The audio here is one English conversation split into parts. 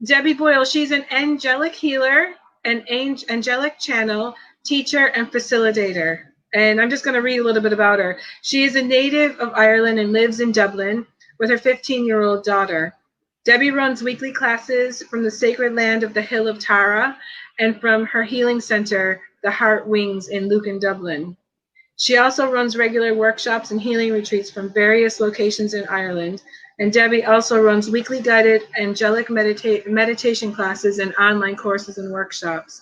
Debbie Boyle, she's an angelic healer, an angelic channel, teacher, and facilitator. And I'm just going to read a little bit about her. She is a native of Ireland and lives in Dublin with her 15-year-old daughter. Debbie runs weekly classes from the sacred land of the Hill of Tara and from her healing center, the Heart Wings in Lucan, Dublin. She also runs regular workshops and healing retreats from various locations in Ireland. And Debbie also runs weekly guided angelic meditation classes and online courses and workshops.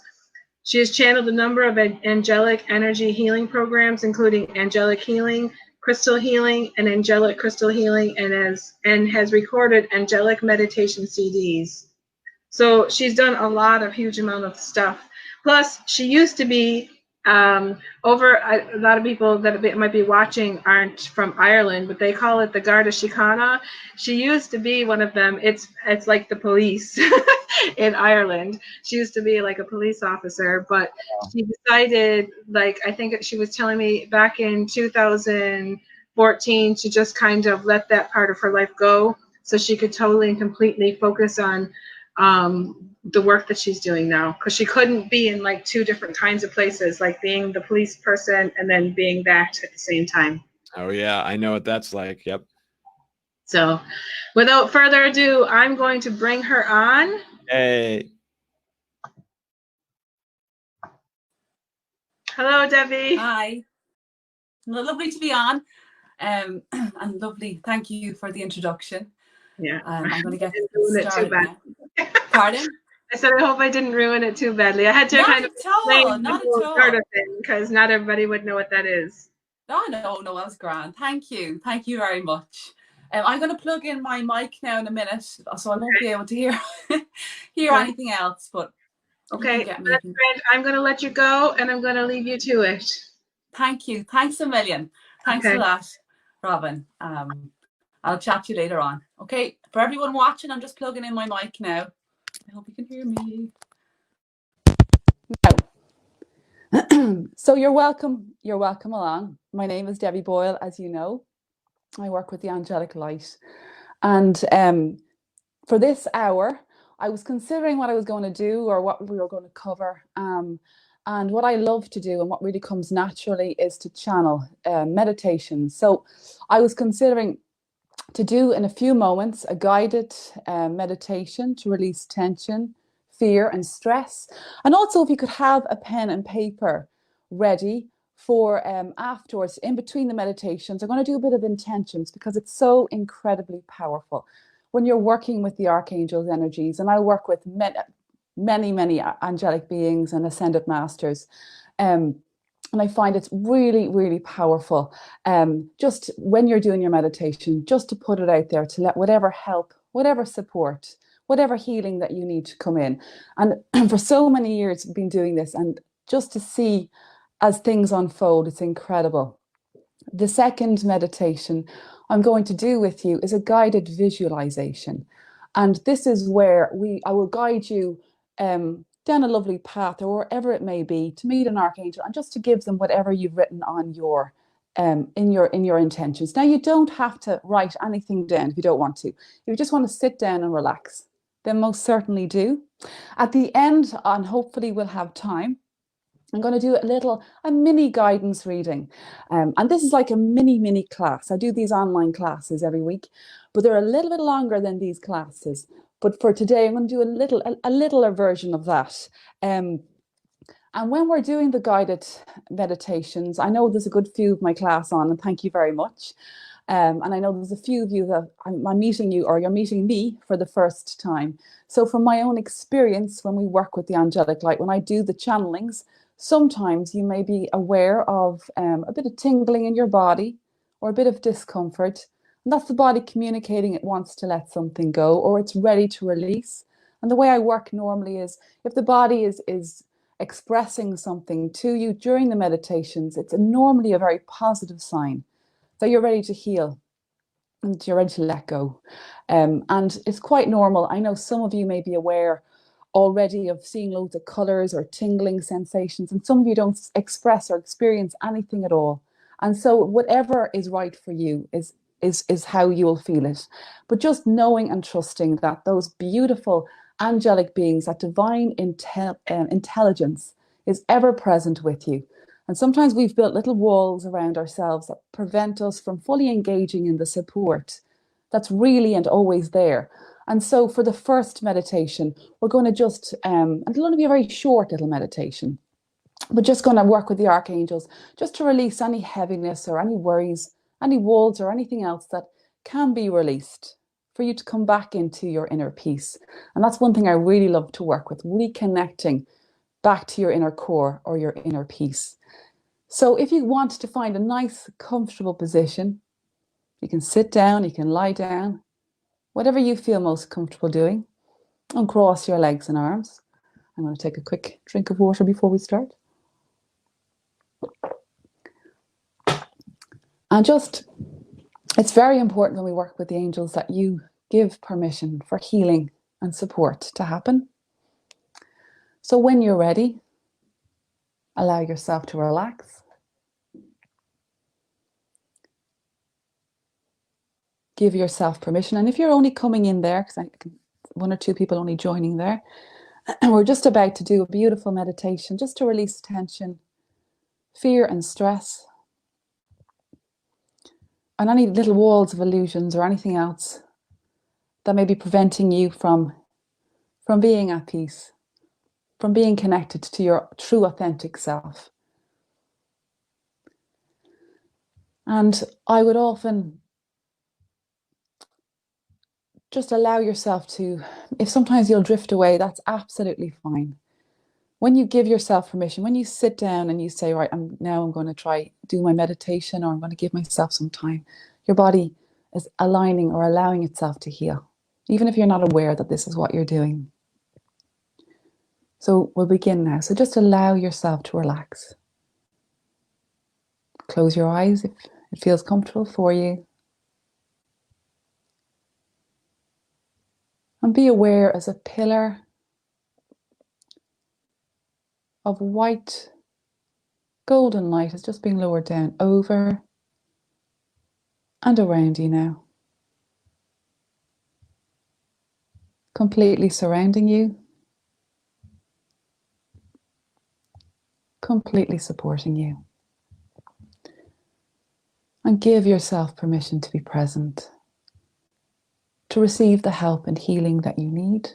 She has channeled a number of angelic energy healing programs, including angelic healing, crystal healing, and angelic crystal healing, and has recorded angelic meditation CDs. So she's done a huge amount of stuff. Plus, she used to be a lot of people that might be watching aren't from Ireland, but they call it the Garda Síochána. She used to be one of them. It's like the police in Ireland. She used to be like a police officer, but she decided, like, I think she was telling me back in 2014, to just kind of let that part of her life go so she could totally and completely focus on the work that she's doing now, because she couldn't be in like two different kinds of places, like being the police person and then being that at the same time. Oh yeah, I know what that's like. Yep. So without further ado, I'm going to bring her on. Hey. Hello, Debbie. Hi. Lovely to be on. And lovely. Thank you for the introduction. Yeah. I'm going to get started now. Pardon? I said, I hope I didn't ruin it too badly. I had to not at all. Because not everybody would know what that is. No, that's grand. Thank you very much. I'm going to plug in my mic now in a minute, so I won't be able to hear anything else. But okay, that's great. I'm going to let you go, and I'm going to leave you to it. Thank you. Thanks a million. Thanks for that, Robin. I'll chat to you later on. Okay, for everyone watching, I'm just plugging in my mic now. I hope you can hear me. Now, so you're welcome along. My name is Debbie Boyle, as you know. I work with the angelic light. And for this hour, I was considering what I was going to do or what we were going to cover. And what I love to do and what really comes naturally is to channel meditation. So I was considering to do in a few moments a guided meditation to release tension, fear and stress. And also if you could have a pen and paper ready for afterwards, in between the meditations, I'm going to do a bit of intentions because it's so incredibly powerful when you're working with the Archangels energies. And I work with many angelic beings and ascended masters. And I find it's really, really powerful. Just when you're doing your meditation, just to put it out there, to let whatever help, whatever support, whatever healing that you need to come in. And for so many years, I've been doing this, and just to see as things unfold, it's incredible. The second meditation I'm going to do with you is a guided visualization. And this is where I will guide you down a lovely path or wherever it may be to meet an archangel, and just to give them whatever you've written on your in your intentions. Now, you don't have to write anything down if you don't want to. If you just want to sit down and relax, then most certainly do. At the end, and hopefully we'll have time, I'm going to do a mini guidance reading. And this is like a mini class. I do these online classes every week, but they're a little bit longer than these classes. But for today, I'm going to do a littler version of that. And when we're doing the guided meditations, I know there's a good few of my class on, and thank you very much. And I know there's a few of you that I'm meeting you, or you're meeting me for the first time. So from my own experience, when we work with the angelic light, when I do the channelings, sometimes you may be aware of a bit of tingling in your body or a bit of discomfort. And that's the body communicating it wants to let something go, or it's ready to release. And the way I work normally is if the body is expressing something to you during the meditations, it's normally a very positive sign that you're ready to heal and you're ready to let go. And it's quite normal. I know some of you may be aware already of seeing loads of colors or tingling sensations, and some of you don't express or experience anything at all. And so whatever is right for you is how you will feel it. But just knowing and trusting that those beautiful angelic beings, that divine intelligence is ever present with you. And sometimes we've built little walls around ourselves that prevent us from fully engaging in the support that's really and always there. And so for the first meditation, we're going to just, and it'll only be a very short little meditation, but just going to work with the archangels just to release any heaviness or any worries, any walls or anything else that can be released, for you to come back into your inner peace. And that's one thing I really love to work with, reconnecting back to your inner core or your inner peace. So if you want to find a nice, comfortable position, you can sit down, you can lie down, whatever you feel most comfortable doing. Uncross your legs and arms. I'm going to take a quick drink of water before we start. And just, it's very important when we work with the angels that you give permission for healing and support to happen. So when you're ready, allow yourself to relax. Give yourself permission. And if you're only coming in there, because one or two people only joining there, and we're just about to do a beautiful meditation just to release tension, fear and stress, and any little walls of illusions or anything else that may be preventing you from being at peace, from being connected to your true authentic self. And I would often just allow yourself to, if sometimes you'll drift away, that's absolutely fine. When you give yourself permission, when you sit down and you say, right, I'm going to try do my meditation, or I'm going to give myself some time, your body is aligning or allowing itself to heal, even if you're not aware that this is what you're doing. So we'll begin now. So just allow yourself to relax. Close your eyes if it feels comfortable for you. And be aware as a pillar of white golden light is just being lowered down over and around you now. Completely surrounding you. Completely supporting you. And give yourself permission to be present, to receive the help and healing that you need.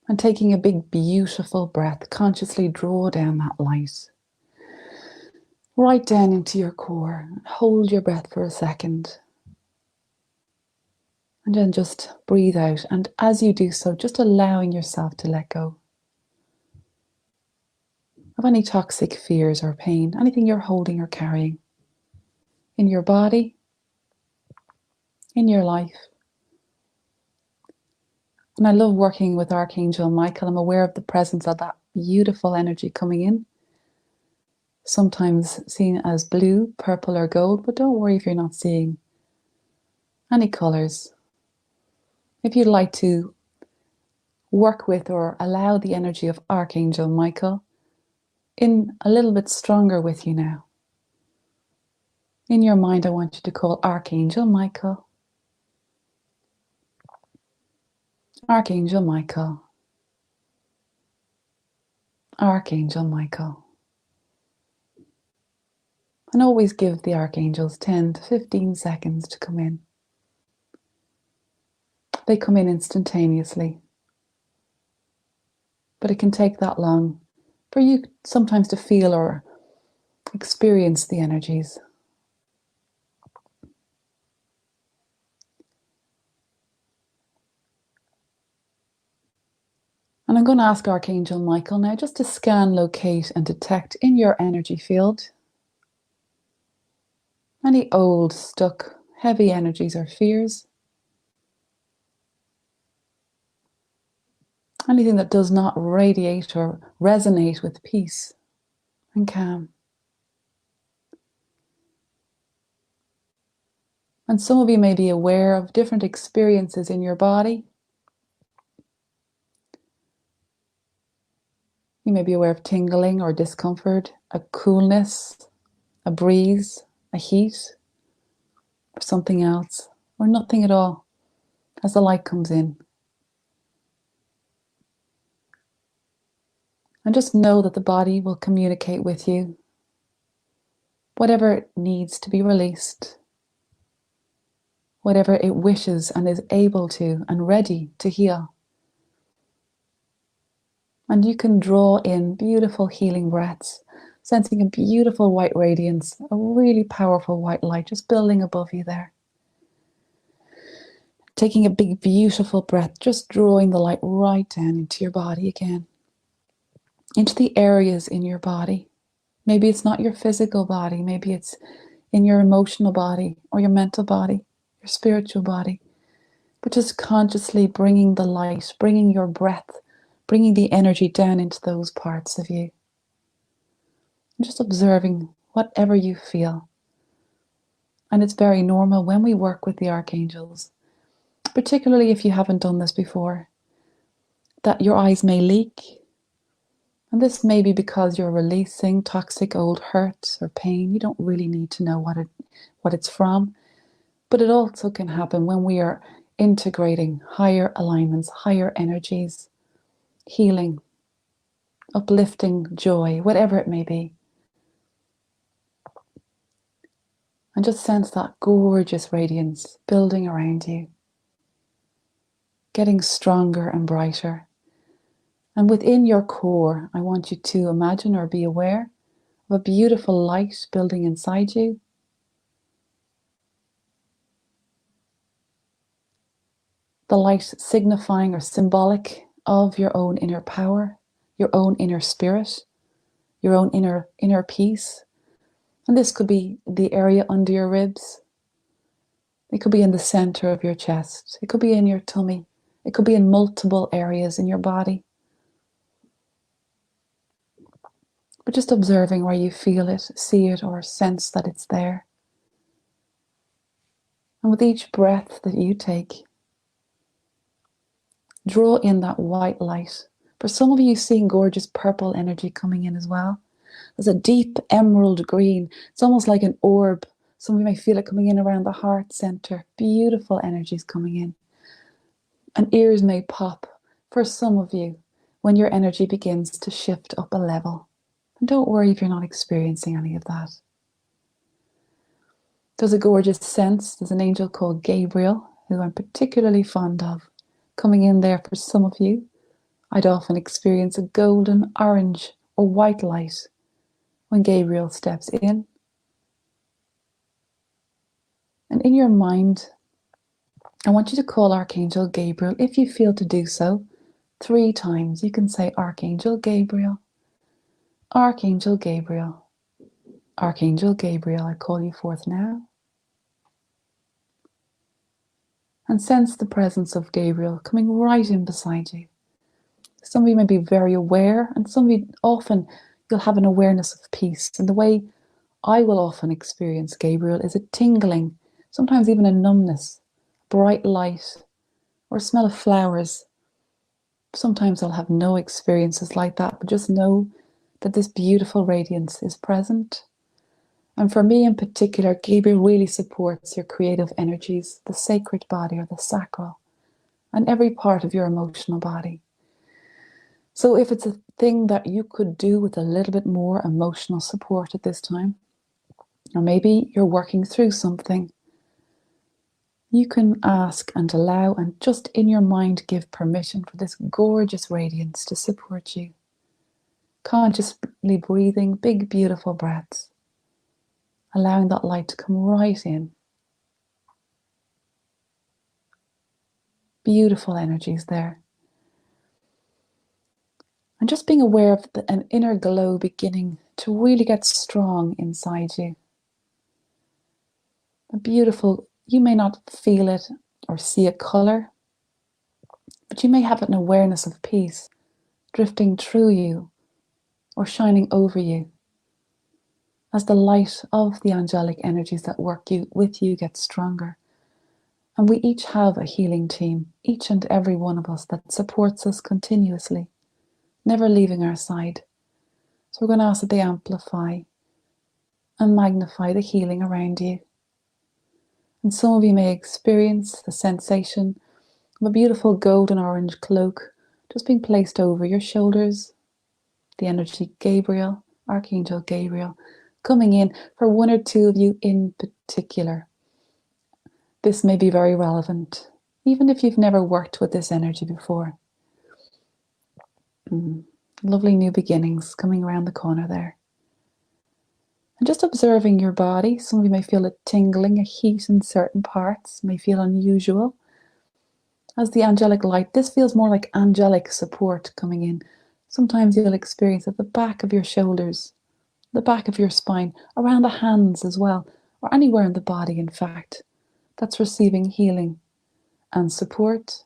And taking a big, beautiful breath, consciously draw down that light right down into your core. Hold your breath for a second. And then just breathe out. And as you do so, just allowing yourself to let go of any toxic fears or pain, anything you're holding or carrying in your body, in your life. And I love working with Archangel Michael. I'm aware of the presence of that beautiful energy coming in. Sometimes seen as blue, purple or gold, but don't worry if you're not seeing any colors. If you'd like to work with or allow the energy of Archangel Michael in a little bit stronger with you now. In your mind, I want you to call Archangel Michael. Archangel Michael. Archangel Michael. And always give the archangels 10 to 15 seconds to come in. They come in instantaneously. But it can take that long for you sometimes to feel or experience the energies. And I'm going to ask Archangel Michael now just to scan, locate and detect in your energy field any old, stuck, heavy energies or fears. Anything that does not radiate or resonate with peace and calm. And some of you may be aware of different experiences in your body. You may be aware of tingling or discomfort, a coolness, a breeze, a heat, or something else, or nothing at all. as the light comes in. And just know that the body will communicate with you whatever needs to be released, whatever it wishes and is able to and ready to heal. And you can draw in beautiful healing breaths, sensing a beautiful white radiance, a really powerful white light just building above you there. Taking a big, beautiful breath, just drawing the light right down into your body again, into the areas in your body. Maybe it's not your physical body, maybe it's in your emotional body or your mental body, your spiritual body. But just consciously bringing the light, bringing your breath, bringing the energy down into those parts of you. And just observing whatever you feel. And it's very normal when we work with the archangels, particularly if you haven't done this before, that your eyes may leak. And this may be because you're releasing toxic old hurt or pain. You don't really need to know what it's from. But it also can happen when we are integrating higher alignments, higher energies, healing, uplifting, joy, whatever it may be. And just sense that gorgeous radiance building around you, getting stronger and brighter. And within your core, I want you to imagine or be aware of a beautiful light building inside you. The light signifying or symbolic of your own inner power, your own inner spirit, your own inner peace. And this could be the area under your ribs. It could be in the center of your chest. It could be in your tummy. It could be in multiple areas in your body. But just observing where you feel it, see it, or sense that it's there. And with each breath that you take, draw in that white light. For some of you, seeing gorgeous purple energy coming in as well. There's a deep emerald green. It's almost like an orb. Some of you may feel it coming in around the heart center. Beautiful energies coming in. And ears may pop for some of you when your energy begins to shift up a level. And don't worry if you're not experiencing any of that. There's a gorgeous sense. There's an angel called Gabriel, who I'm particularly fond of, coming in there for some of you. I'd often experience a golden, orange, or white light when Gabriel steps in. And in your mind, I want you to call Archangel Gabriel, if you feel to do so, 3 times. You can say, Archangel Gabriel, Archangel Gabriel, Archangel Gabriel, I call you forth now. And sense the presence of Gabriel coming right in beside you. Some of you may be very aware, and some of you often you'll have an awareness of peace. And the way I will often experience Gabriel is a tingling, sometimes even a numbness, bright light, or a smell of flowers. Sometimes I'll have no experiences like that, but just know that this beautiful radiance is present. And for me in particular, Gabriel really supports your creative energies, the sacred body or the sacral, and every part of your emotional body. So if it's a thing that you could do with a little bit more emotional support at this time, or maybe you're working through something, you can ask and allow and just in your mind give permission for this gorgeous radiance to support you. Consciously breathing big, beautiful breaths, allowing that light to come right in. Beautiful energies there. And just being aware of an inner glow beginning to really get strong inside you. A beautiful, you may not feel it or see a color, but you may have an awareness of peace drifting through you or shining over you as the light of the angelic energies that work with you gets stronger. And we each have a healing team, each and every one of us, that supports us continuously, never leaving our side. So we're going to ask that they amplify and magnify the healing around you. And some of you may experience the sensation A beautiful golden orange cloak just being placed over your shoulders. The energy Gabriel, Archangel Gabriel, coming in for one or two of you in particular. This may be very relevant, even if you've never worked with this energy before. Lovely new beginnings coming around the corner there. And just observing your body. Some of you may feel a tingling, a heat in certain parts, may feel unusual. As the angelic light, this feels more like angelic support coming in. Sometimes you'll experience at the back of your shoulders, the back of your spine, around the hands as well, or anywhere in the body, in fact, that's receiving healing and support.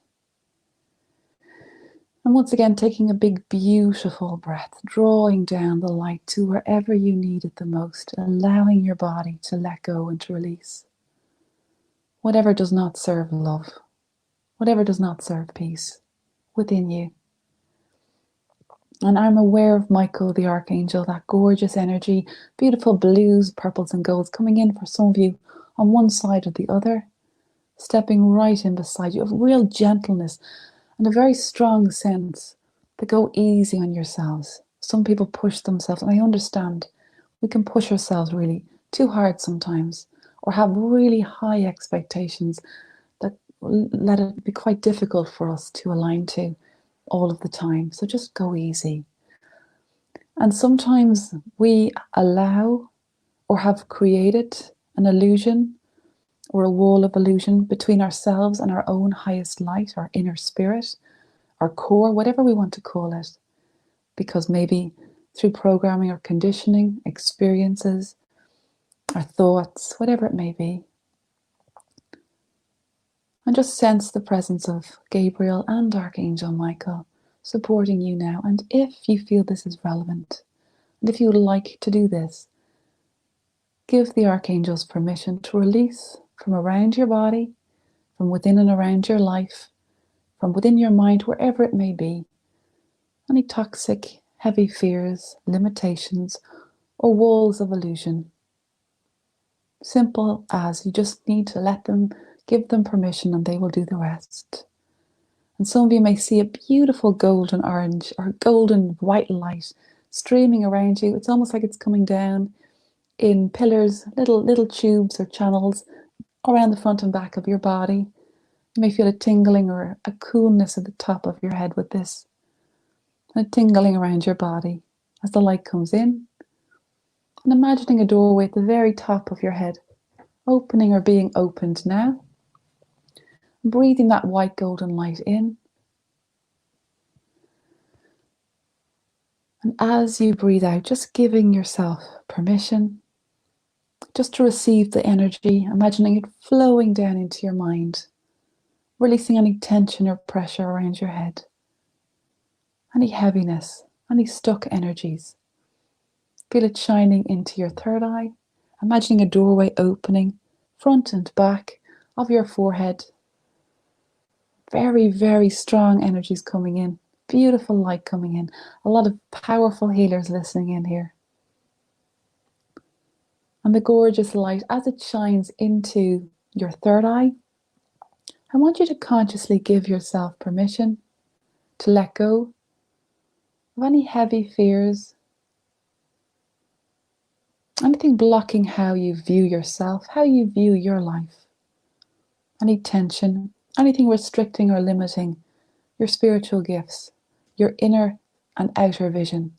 And once again, taking a big, beautiful breath, drawing down the light to wherever you need it the most, allowing your body to let go and to release whatever does not serve love, whatever does not serve peace within you. And I'm aware of Michael, the Archangel, that gorgeous energy, beautiful blues, purples and golds coming in for some of you on one side or the other, stepping right in beside you, of real gentleness and a very strong sense to go easy on yourselves. Some people push themselves, and I understand we can push ourselves really too hard sometimes, or have really high expectations that let it be quite difficult for us to align to all of the time. So just go easy. And sometimes we allow or have created an illusion or a wall of illusion between ourselves and our own highest light, our inner spirit, our core, whatever we want to call it, because maybe through programming or conditioning, experiences, our thoughts, whatever it may be. And just sense the presence of Gabriel and Archangel Michael supporting you now. And if you feel this is relevant, and if you would like to do this, give the Archangels permission to release from around your body, from within and around your life, from within your mind, wherever it may be, any toxic, heavy fears, limitations, or walls of illusion. Simple as you just need to let them, give them permission, and they will do the rest. And some of you may see a beautiful golden orange or golden white light streaming around you. It's almost like it's coming down in pillars, little tubes or channels around the front and back of your body. You may feel a tingling or a coolness at the top of your head with this, and a tingling around your body as the light comes in. And imagining a doorway at the very top of your head, opening or being opened now. Breathing that white golden light in. And as you breathe out, just giving yourself permission just to receive the energy, imagining it flowing down into your mind, releasing any tension or pressure around your head, any heaviness, any stuck energies. Feel it shining into your third eye, imagining a doorway opening, front and back of your forehead. Very, very strong energies coming in, beautiful light coming in, a lot of powerful healers listening in here. And the gorgeous light, as it shines into your third eye, I want you to consciously give yourself permission to let go of any heavy fears, anything blocking how you view yourself, how you view your life, any tension, anything restricting or limiting your spiritual gifts, your inner and outer vision.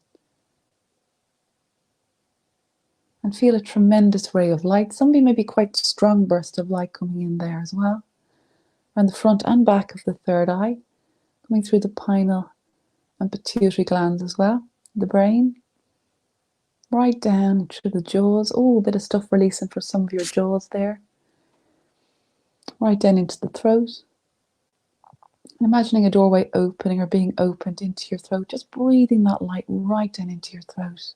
And feel a tremendous ray of light. Some of you may be quite strong burst of light coming in there as well. Around the front and back of the third eye, coming through the pineal and pituitary glands as well, the brain. Right down through the jaws. Oh, a bit of stuff releasing for some of your jaws there. Right down into the throat. And imagining a doorway opening or being opened into your throat. Just breathing that light right down into your throat.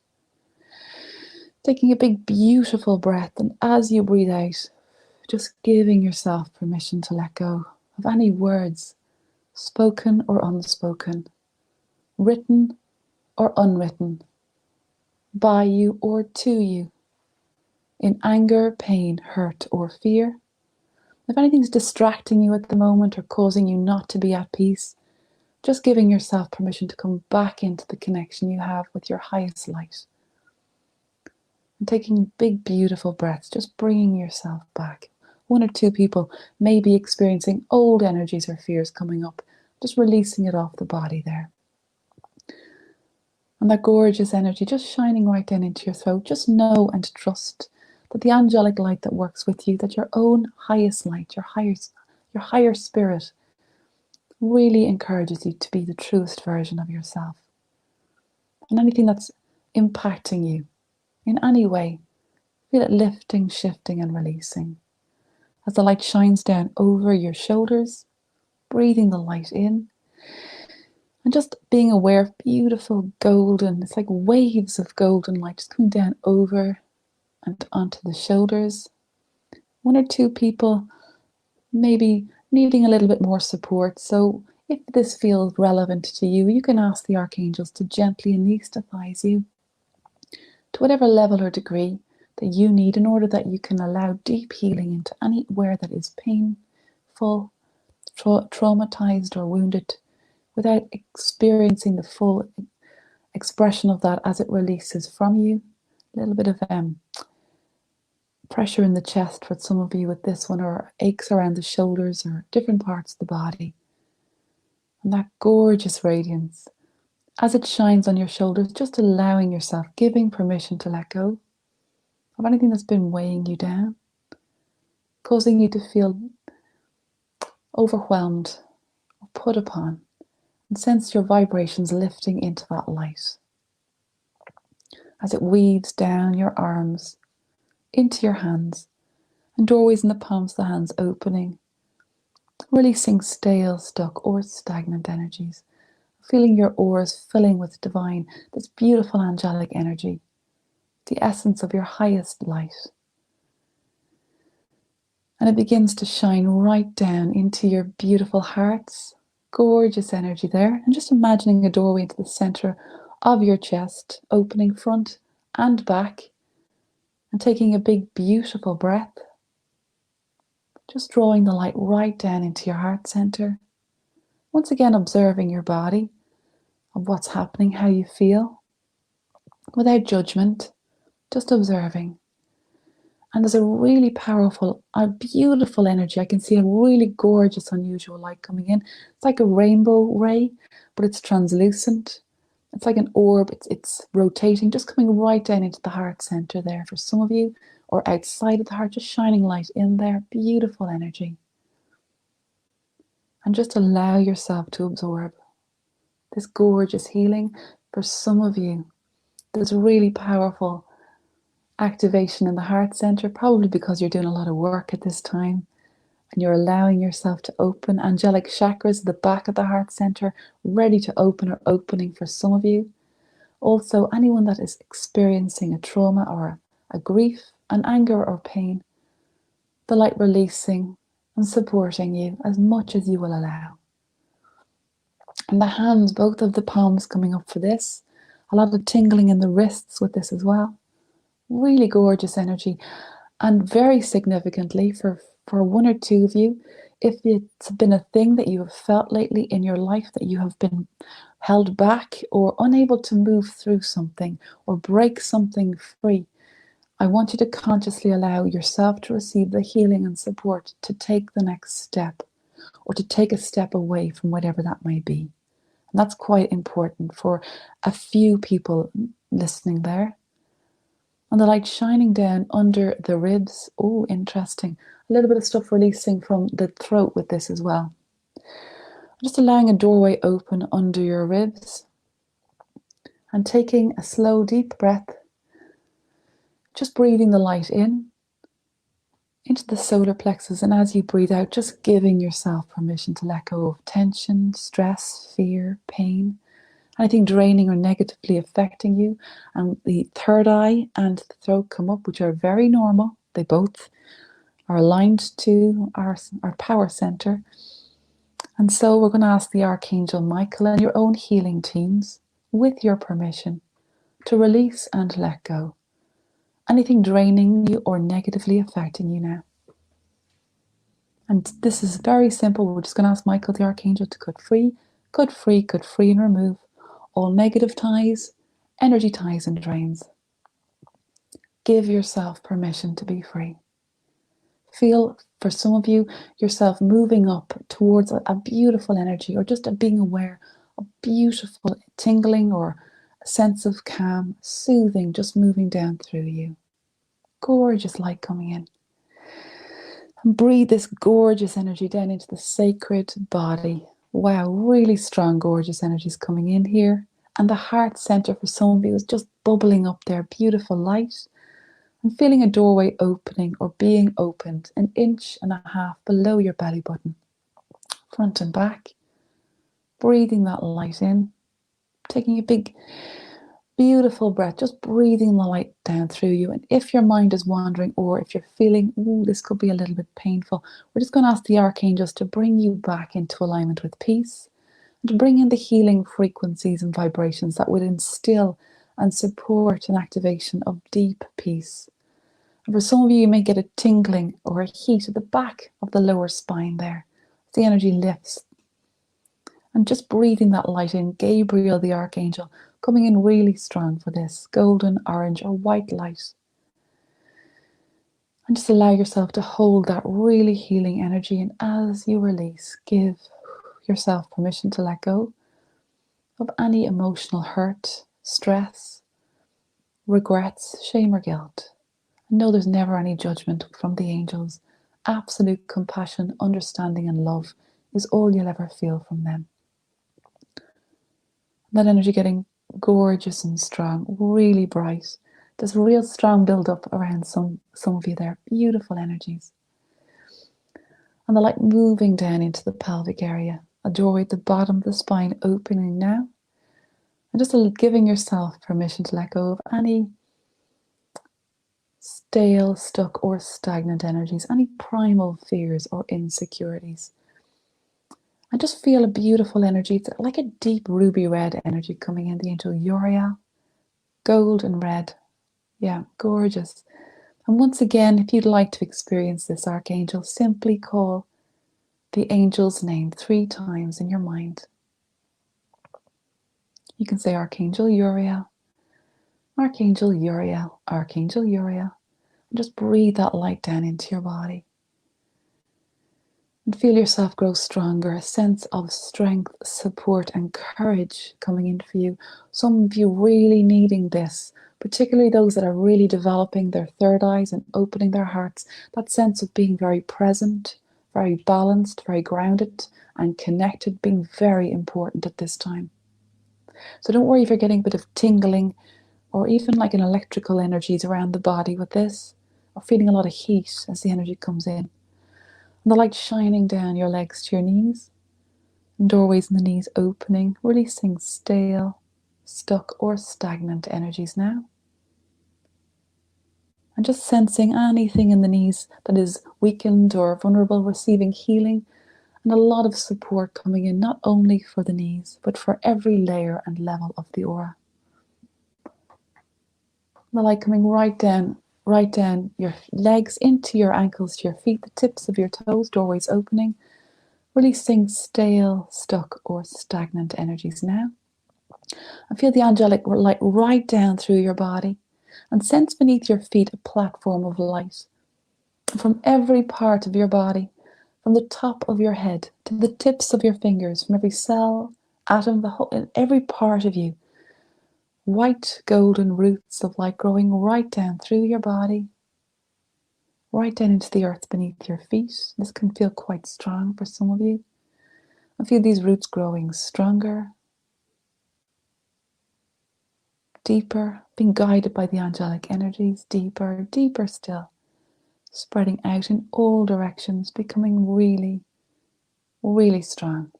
Taking a big, beautiful breath. And as you breathe out, just giving yourself permission to let go of any words, spoken or unspoken, written or unwritten, by you or to you, in anger, pain, hurt, or fear, If anything's distracting you at the moment or causing you not to be at peace, just giving yourself permission to come back into the connection you have with your highest light. And taking big, beautiful breaths, just bringing yourself back. 1 or 2 people may be experiencing old energies or fears coming up, just releasing it off the body there. And that gorgeous energy just shining right down into your throat. Just know and trust that the angelic light that works with you, that your own highest light, your higher spirit, really encourages you to be the truest version of yourself. And anything that's impacting you in any way, feel it lifting, shifting, and releasing. As the light shines down over your shoulders, breathing the light in, and just being aware of beautiful golden, it's like waves of golden light just coming down over and onto the shoulders. 1 or 2 people maybe needing a little bit more support. So if this feels relevant to you, you can ask the archangels to gently anesthetize you to whatever level or degree that you need in order that you can allow deep healing into anywhere that is painful, traumatized or wounded, without experiencing the full expression of that as it releases from you. A little bit of pressure in the chest for some of you with this one, or aches around the shoulders or different parts of the body. And that gorgeous radiance, as it shines on your shoulders, just allowing yourself, giving permission to let go of anything that's been weighing you down, causing you to feel overwhelmed or put upon, and sense your vibrations lifting into that light as it weaves down your arms into your hands, and doorways in the palms of the hands opening, releasing stale, stuck, or stagnant energies, feeling your auras filling with divine, this beautiful angelic energy, the essence of your highest light. And it begins to shine right down into your beautiful hearts. Gorgeous energy there. And just imagining a doorway into the center of your chest, opening front and back, and taking a big, beautiful breath. Just drawing the light right down into your heart center. Once again, observing your body, of what's happening, how you feel, without judgment, just observing. And there's a really powerful, a beautiful energy. I can see a really gorgeous, unusual light coming in. It's like a rainbow ray, but it's translucent. It's like an orb. It's rotating, just coming right down into the heart center there for some of you, or outside of the heart, just shining light in there. Beautiful energy. And just allow yourself to absorb this gorgeous healing. For some of you, there's really powerful activation in the heart center, probably because you're doing a lot of work at this time and you're allowing yourself to open. Angelic chakras at the back of the heart center, ready to open or opening for some of you. Also, anyone that is experiencing a trauma or a grief, an anger or pain, the light releasing and supporting you as much as you will allow. And the hands, both of the palms coming up for this. A lot of tingling in the wrists with this as well. Really gorgeous energy. And very significantly for 1 or 2 of you, if it's been a thing that you have felt lately in your life that you have been held back or unable to move through something or break something free, I want you to consciously allow yourself to receive the healing and support to take the next step, or to take a step away from whatever that may be. And that's quite important for a few people listening there. And the light shining down under the ribs. Oh, interesting. A little bit of stuff releasing from the throat with this as well. Just allowing a doorway open under your ribs. And taking a slow, deep breath. Just breathing the light in into the solar plexus. And as you breathe out, just giving yourself permission to let go of tension, stress, fear, pain. Anything draining or negatively affecting you. And the third eye and the throat come up, which are very normal. They both are aligned to our power center. And so we're going to ask the Archangel Michael and your own healing teams, with your permission, to release and let go. Anything draining you or negatively affecting you now. And this is very simple. We're just going to ask Michael the Archangel to cut free, and remove all negative ties, energy ties and drains. Give yourself permission to be free. Feel, for some of you, yourself moving up towards a beautiful energy, or just being aware of beautiful tingling or a sense of calm, soothing, just moving down through you. Gorgeous light coming in. And breathe this gorgeous energy down into the sacred body. Wow, really strong, gorgeous energies coming in here. And the heart center for some of you is just bubbling up there, beautiful light. And feeling a doorway opening or being opened 1.5 inches below your belly button, front and back. Breathing that light in, taking a big, beautiful breath, just breathing the light down through you. And if your mind is wandering, or if you're feeling, ooh, this could be a little bit painful, we're just going to ask the archangels to bring you back into alignment with peace, and to bring in the healing frequencies and vibrations that would instill and support an activation of deep peace. And for some of you, you may get a tingling or a heat at the back of the lower spine there. The energy lifts. And just breathing that light in, Gabriel the Archangel, coming in really strong for this golden, orange or white light. And just allow yourself to hold that really healing energy. And as you release, give yourself permission to let go of any emotional hurt, stress, regrets, shame or guilt. And know there's never any judgment from the angels. Absolute compassion, understanding and love is all you'll ever feel from them. That energy getting gorgeous and strong, really bright. There's a real strong build-up around some of you there. Beautiful energies. And the light moving down into the pelvic area. A doorway at the bottom of the spine opening now. And just giving yourself permission to let go of any stale, stuck or stagnant energies, any primal fears or insecurities. And just feel a beautiful energy. It's like a deep ruby red energy coming in, the angel Uriel. Gold and red. Yeah, gorgeous. And once again, if you'd like to experience this archangel, simply call the angel's name 3 times in your mind. You can say Archangel Uriel, Archangel Uriel, Archangel Uriel. And just breathe that light down into your body. And feel yourself grow stronger, a sense of strength, support and courage coming in for you. Some of you really needing this, particularly those that are really developing their third eyes and opening their hearts. That sense of being very present, very balanced, very grounded and connected, being very important at this time. So don't worry if you're getting a bit of tingling or even like an electrical energies around the body with this, or feeling a lot of heat as the energy comes in. And the light shining down your legs to your knees, and doorways in the knees opening, releasing stale, stuck or stagnant energies now. And just sensing anything in the knees that is weakened or vulnerable, receiving healing and a lot of support coming in, not only for the knees, but for every layer and level of the aura. The light coming right down your legs into your ankles, to your feet, the tips of your toes, doorways opening, releasing stale, stuck or stagnant energies now. And feel the angelic light right down through your body, and sense beneath your feet a platform of light. From every part of your body, from the top of your head to the tips of your fingers, from every cell, atom, in every part of you, white golden roots of light growing right down through your body, right down into the earth beneath your feet. This can feel quite strong for some of you. And feel these roots growing stronger, deeper, being guided by the angelic energies, deeper, deeper still, spreading out in all directions, becoming really, really strong.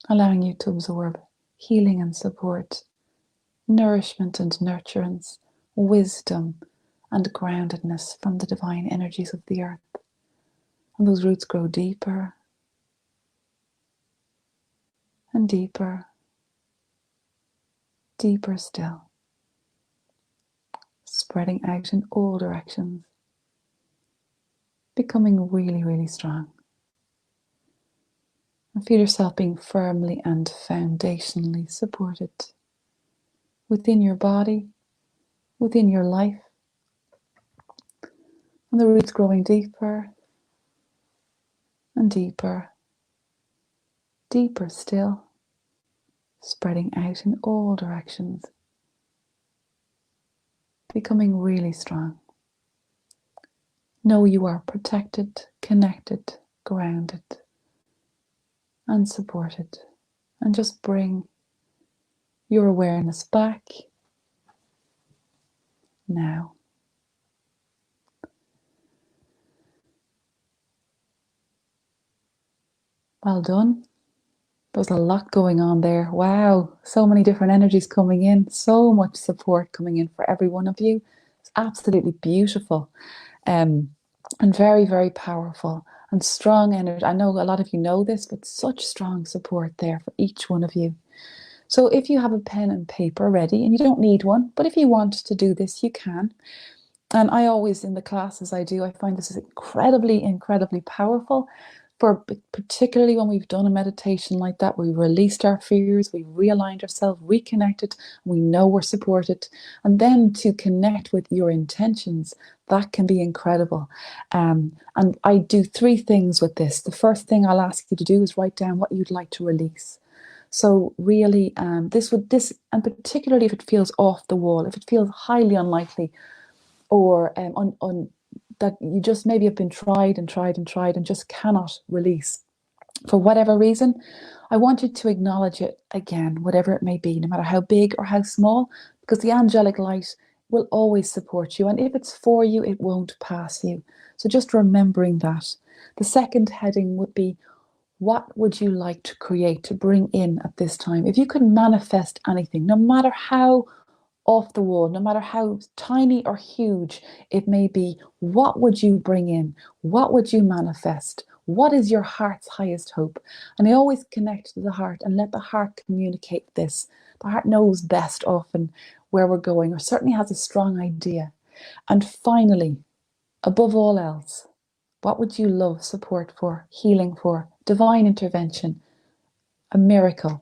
Allowing you to absorb healing and support, nourishment and nurturance, wisdom and groundedness from the divine energies of the earth. And those roots grow deeper and deeper, deeper still, spreading out in all directions. becoming really, really strong. And feel yourself being firmly and foundationally supported within your body, within your life. And the roots growing deeper and deeper, deeper still, spreading out in all directions, becoming really strong. Know you are protected, connected, grounded, and supported. And just bring your awareness back now. Well done. There's a lot going on there. Wow, so many different energies coming in, so much support coming in for every one of you. It's absolutely beautiful, and very, very powerful and strong energy. I know a lot of you know this, but such strong support there for each one of you. So if you have a pen and paper ready, and you don't need one, but if you want to do this, you can. And I always, in the classes I do, I find this is incredibly, incredibly powerful, for particularly when we've done a meditation like that, we released our fears, we realigned ourselves, reconnected, we know we're supported. And then to connect with your intentions, that can be incredible. And I do 3 things with this. The first thing I'll ask you to do is write down what you'd like to release. So really, this, and particularly if it feels off the wall, if it feels highly unlikely, or that you just maybe have been tried and just cannot release for whatever reason, I want you to acknowledge it again, whatever it may be, no matter how big or how small, because the angelic light will always support you. And if it's for you, it won't pass you. So just remembering that. The second heading would be, what would you like to create, to bring in at this time? If you could manifest anything, no matter how off the wall, no matter how tiny or huge it may be, what would you bring in? What would you manifest? What is your heart's highest hope? And I always connect to the heart and let the heart communicate this. The heart knows best often where we're going, or certainly has a strong idea. And finally, above all else, what would you love support for, healing for, divine intervention, a miracle?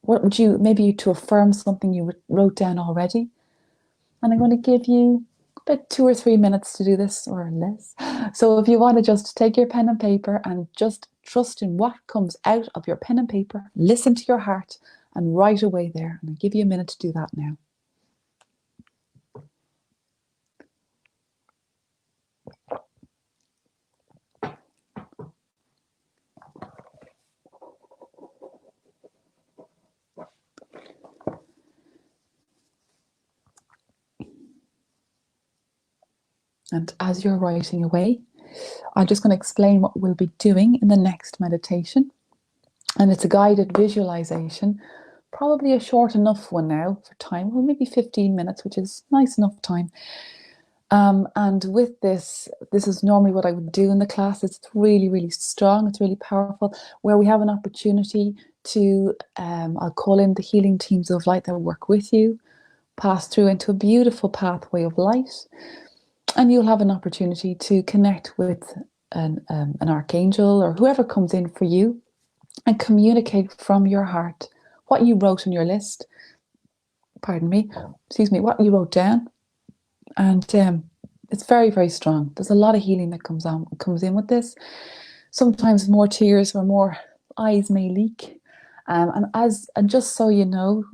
What would you, maybe to affirm something you wrote down already? And I'm going to give you about 2 or 3 minutes to do this, or less. So if you want to just take your pen and paper and just trust in what comes out of your pen and paper, listen to your heart and write away there. And I'll give you a minute to do that now. And as you're writing away, I'm just going to explain what we'll be doing in the next meditation. And it's a guided visualization, probably a short enough one now for time, well, maybe 15 minutes, which is nice enough time. And with this is normally what I would do in the class. It's really, really strong. It's really powerful, where we have an opportunity to, I'll call in the healing teams of light that work with you, pass through into a beautiful pathway of light. And you'll have an opportunity to connect with an archangel or whoever comes in for you and communicate from your heart what you wrote on your list. What you wrote down. And it's very, very strong. There's a lot of healing that comes in with this. Sometimes more tears or more eyes may leak. And just so you know,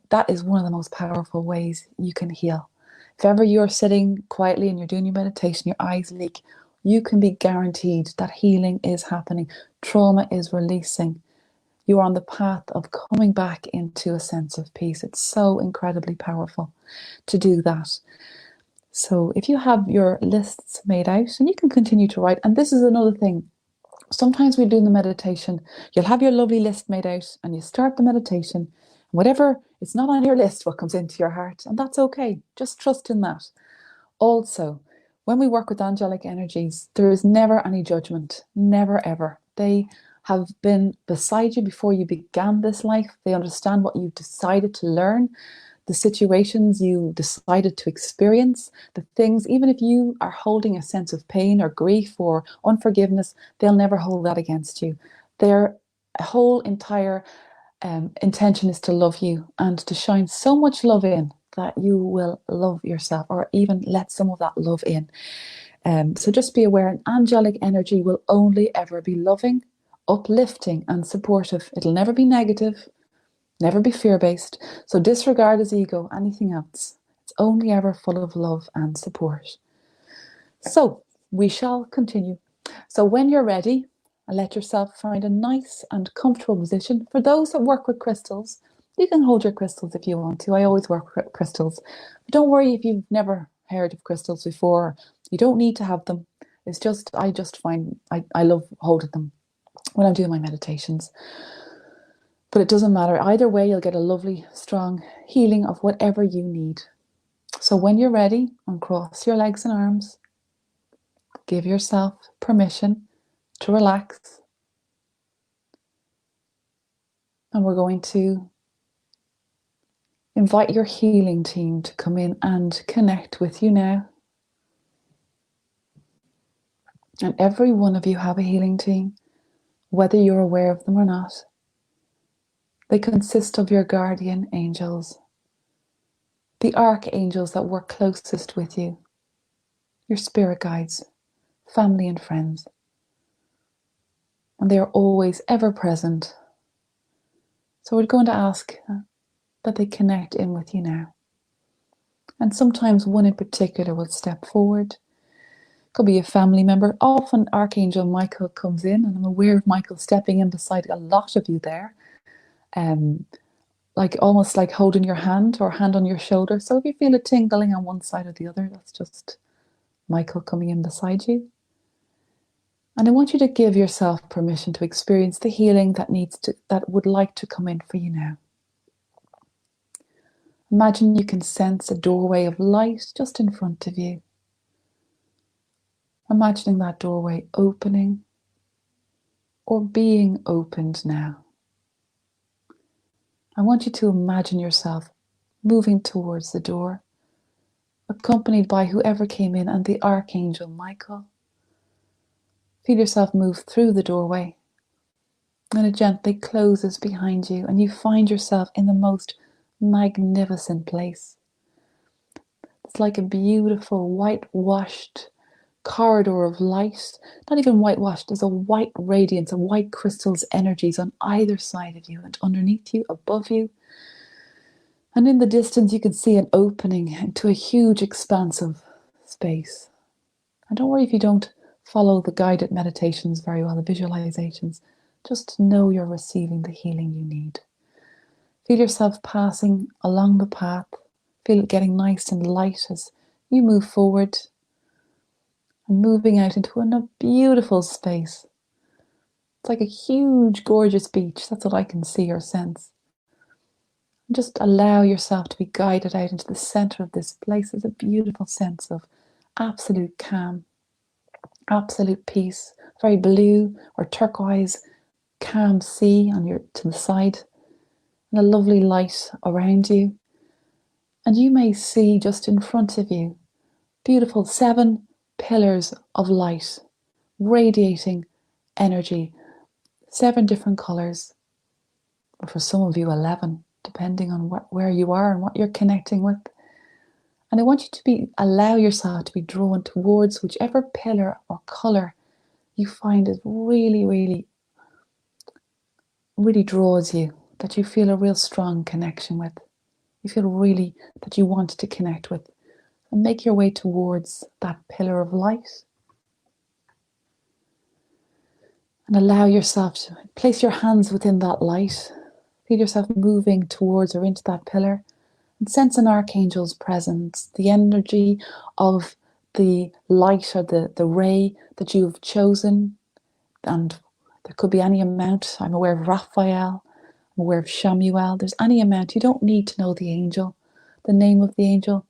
that is one of the most powerful ways you can heal. If ever you're sitting quietly and you're doing your meditation, your eyes leak, you can be guaranteed that healing is happening. Trauma is releasing. You are on the path of coming back into a sense of peace. It's so incredibly powerful to do that. So if you have your lists made out, and you can continue to write, and this is another thing. Sometimes we're doing the meditation, you'll have your lovely list made out and you start the meditation, whatever, it's not on your list what comes into your heart, and that's okay. Just trust in that. Also, when we work with angelic energies, there is never any judgment, never ever. They have been beside you before you began this life. They understand what you've decided to learn. the situations you decided to experience, the things, even if you are holding a sense of pain or grief or unforgiveness, they'll never hold that against you. Their whole entire intention is to love you and to shine so much love in that you will love yourself, or even let some of that love in. So just be aware, an angelic energy will only ever be loving, uplifting, and supportive. It'll never be negative, never be fear-based. So disregard his ego, anything else. It's only ever full of love and support. So we shall continue. So when you're ready, let yourself find a nice and comfortable position. For those that work with crystals, you can hold your crystals if you want to. I always work with crystals. But don't worry if you've never heard of crystals before. You don't need to have them. It's just, I just find, I love holding them when I'm doing my meditations. But it doesn't matter. Either way, you'll get a lovely, strong healing of whatever you need. So when you're ready, uncross your legs and arms. Give yourself permission to relax. And we're going to invite your healing team to come in and connect with you now. And every one of you have a healing team, whether you're aware of them or not. They consist of your guardian angels, the archangels that work closest with you, your spirit guides, family and friends. And they are always ever present. So we're going to ask that they connect in with you now. And sometimes one in particular will step forward. Could be a family member. Often Archangel Michael comes in, and I'm aware of Michael stepping in beside a lot of you there. Like almost like holding your hand or hand on your shoulder. So if you feel a tingling on one side or the other, that's just Michael coming in beside you. And I want you to give yourself permission to experience the healing that would like to come in for you now. Imagine you can sense a doorway of light just in front of you. Imagining that doorway opening or being opened now. I want you to imagine yourself moving towards the door, accompanied by whoever came in and the Archangel Michael. Feel yourself move through the doorway, and it gently closes behind you, and you find yourself in the most magnificent place. It's like a beautiful whitewashed corridor of light. Not even whitewashed, there's a white radiance, a white crystal's energies on either side of you and underneath you, above you. And in the distance you can see an opening into a huge expanse of space. And don't worry if you don't follow the guided meditations very well, the visualizations. Just know you're receiving the healing you need. Feel yourself passing along the path. Feel it getting nice and light as you move forward and moving out into a beautiful space. It's like a huge, gorgeous beach. That's what I can see or sense. And just allow yourself to be guided out into the center of this place. There's a beautiful sense of absolute calm, absolute peace, very blue or turquoise, calm sea to the side, and a lovely light around you. And you may see just in front of you beautiful 7 pillars of light, radiating energy, 7 different colors, or for some of you 11, depending on where you are and what you're connecting with. And I want you to allow yourself to be drawn towards whichever pillar or color you find is really, really, really draws you, that you feel a real strong connection with. You feel really that you want to connect with. And make your way towards that pillar of light. And allow yourself to place your hands within that light. Feel yourself moving towards or into that pillar. And sense an archangel's presence, the energy of the light or the ray that you've chosen. And there could be any amount. I'm aware of Raphael. I'm aware of Shamuel. There's any amount. You don't need to know the angel, the name of the angel.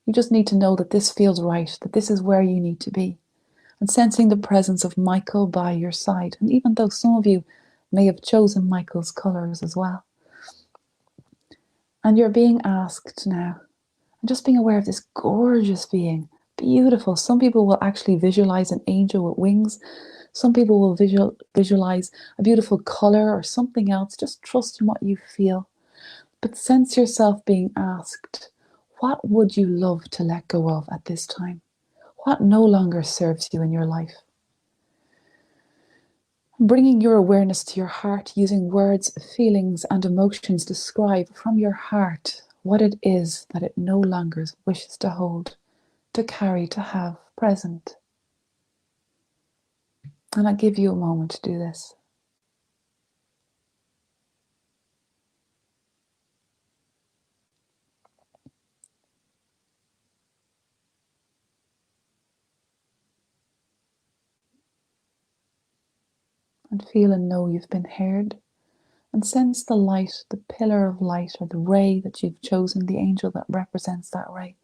You just need to know that this feels right, that this is where you need to be. And sensing the presence of Michael by your side. And even though some of you may have chosen Michael's colors as well. And you're being asked now, and just being aware of this gorgeous being, beautiful. Some people will actually visualize an angel with wings. Some people will visualize a beautiful color or something else. Just trust in what you feel. But sense yourself being asked, what would you love to let go of at this time? What no longer serves you in your life? Bringing your awareness to your heart, using words, feelings, and emotions, describe from your heart what it is that it no longer wishes to hold, to carry, to have present. And I'll give you a moment to do this. And feel and know you've been heard. And sense the light, the pillar of light, or the ray that you've chosen, the angel that represents that ray,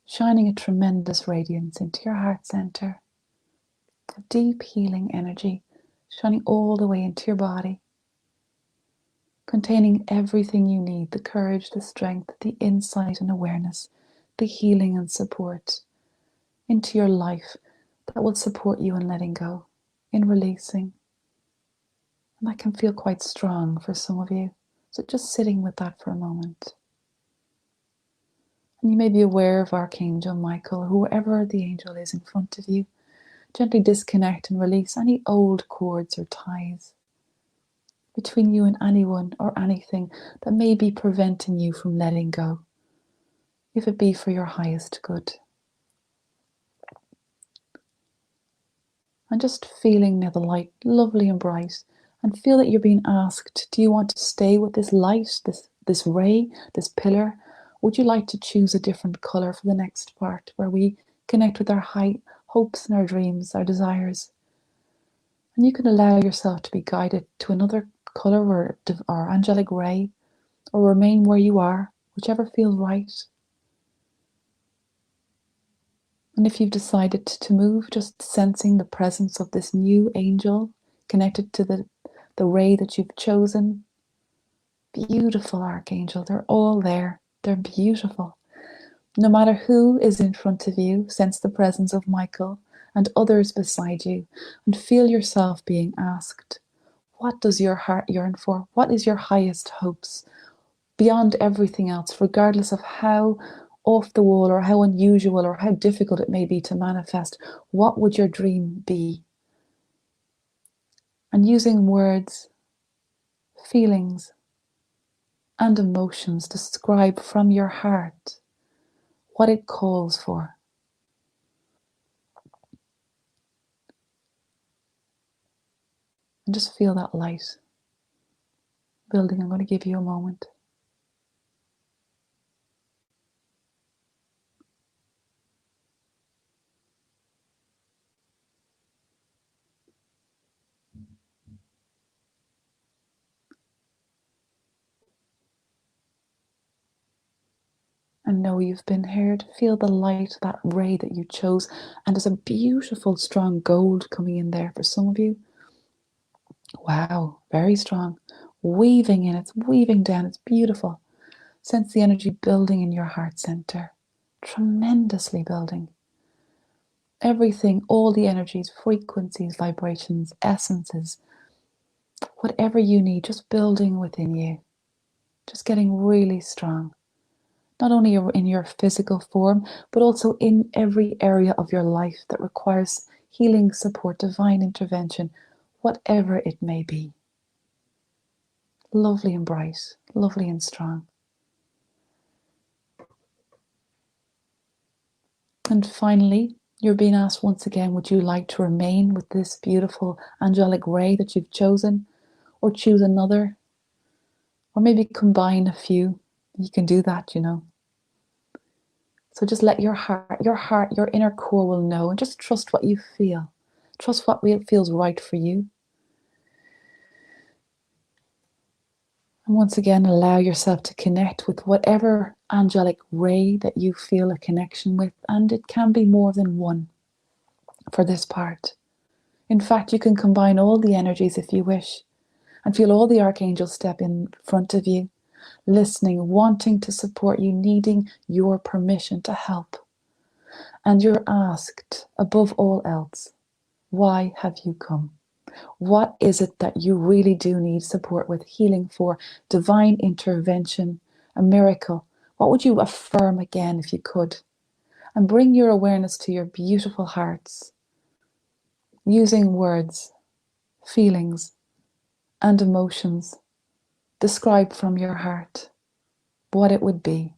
shining a tremendous radiance into your heart center. A deep healing energy shining all the way into your body, containing everything you need, the courage, the strength, the insight and awareness, the healing and support into your life that will support you in letting go, in releasing. And that can feel quite strong for some of you. So just sitting with that for a moment. And you may be aware of Archangel Michael, whoever the angel is in front of you. Gently disconnect and release any old cords or ties between you and anyone or anything that may be preventing you from letting go, if it be for your highest good. And just feeling now the light, lovely and bright, and feel that you're being asked, do you want to stay with this light, this ray, this pillar? Would you like to choose a different color for the next part, where we connect with our high hopes and our dreams, our desires? And you can allow yourself to be guided to another color or angelic ray, or remain where you are, whichever feels right. And if you've decided to move, just sensing the presence of this new angel connected to the ray that you've chosen. Beautiful Archangel, they're all there. They're beautiful. No matter who is in front of you, sense the presence of Michael and others beside you, and feel yourself being asked, what does your heart yearn for? What is your highest hopes? Beyond everything else, regardless of how off the wall or how unusual or how difficult it may be to manifest, what would your dream be? And using words, feelings, and emotions, describe from your heart what it calls for. And just feel that light building. I'm going to give you a moment. And know you've been heard. Feel the light, that ray that you chose. And there's a beautiful, strong gold coming in there for some of you. Wow, very strong. Weaving in, it's weaving down, it's beautiful. Sense the energy building in your heart center. Tremendously building. Everything, all the energies, frequencies, vibrations, essences, whatever you need, just building within you. Just getting really strong. Not only in your physical form, but also in every area of your life that requires healing, support, divine intervention, whatever it may be. Lovely and bright, lovely and strong. And finally, you're being asked once again, would you like to remain with this beautiful angelic ray that you've chosen, or choose another, or maybe combine a few? You can do that, you know. So just let your heart, your inner core will know, and just trust what you feel. Trust what feels right for you. And once again, allow yourself to connect with whatever angelic ray that you feel a connection with, and it can be more than one for this part. In fact, you can combine all the energies if you wish, and feel all the archangels step in front of you, listening, wanting to support you, needing your permission to help. And you're asked, above all else, why have you come? What is it that you really do need support with, healing for, divine intervention, a miracle? What would you affirm again if you could? And bring your awareness to your beautiful hearts, using words, feelings, and emotions. Describe from your heart what it would be,